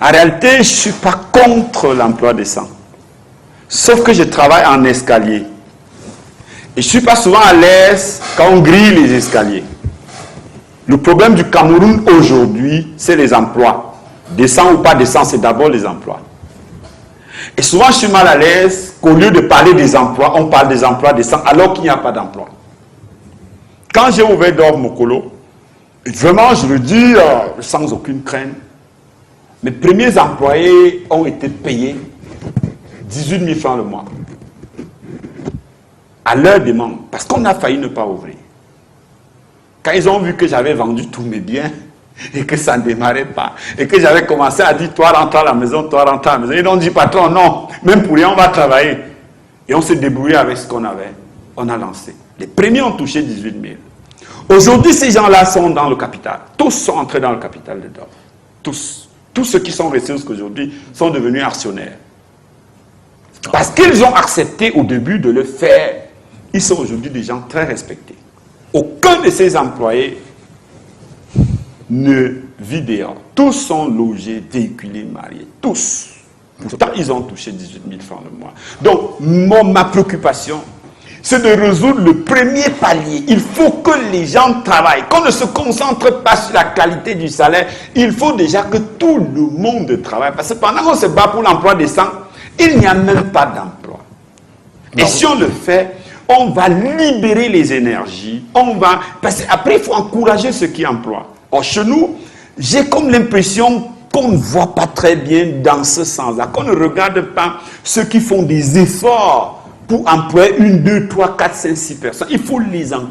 En réalité, je ne suis pas contre l'emploi décent. Sauf que je travaille en escalier. Et je ne suis pas souvent à l'aise quand on grille les escaliers. Le problème du Cameroun aujourd'hui, c'est les emplois. Décent ou pas décent, c'est d'abord les emplois. Et souvent, je suis mal à l'aise qu'au lieu de parler des emplois, on parle des emplois décents alors qu'il n'y a pas d'emploi. Quand j'ai ouvert Dor Mokolo, vraiment, je le dis sans aucune crainte, mes premiers employés ont été payés 18 000 francs le mois. À leur demande, parce qu'on a failli ne pas ouvrir. Quand ils ont vu que j'avais vendu tous mes biens et que ça ne démarrait pas, et que j'avais commencé à dire, toi rentre à la maison, toi rentre à la maison, ils ont dit, patron, non, même pour rien, on va travailler. Et on s'est débrouillé avec ce qu'on avait. On a lancé. Les premiers ont touché 18 000. Aujourd'hui, ces gens-là sont dans le capital. Tous sont entrés dans le capital de Dor. Tous. Tous ceux qui sont restés jusqu'aujourd'hui sont devenus actionnaires. Parce qu'ils ont accepté au début de le faire. Ils sont aujourd'hui des gens très respectés. Aucun de ces employés ne vit dehors. Tous sont logés, véhiculés, mariés. Tous. Pourtant, ils ont touché 18 000 francs le mois. Donc, ma préoccupation, c'est de résoudre le premier palier. Il faut que les gens travaillent. Qu'on ne se concentre pas sur la qualité du salaire. Il faut déjà que tout le monde travaille. Parce que pendant qu'on se bat pour l'emploi décent, il n'y a même pas d'emploi. Et si on le fait, on va libérer les énergies. Parce qu'après, il faut encourager ceux qui emploient. Or, chez nous, j'ai comme l'impression qu'on ne voit pas très bien dans ce sens-là. Qu'on ne regarde pas ceux qui font des efforts pour employer 1, 2, 3, 4, 5, 6 personnes. Il faut les encourager.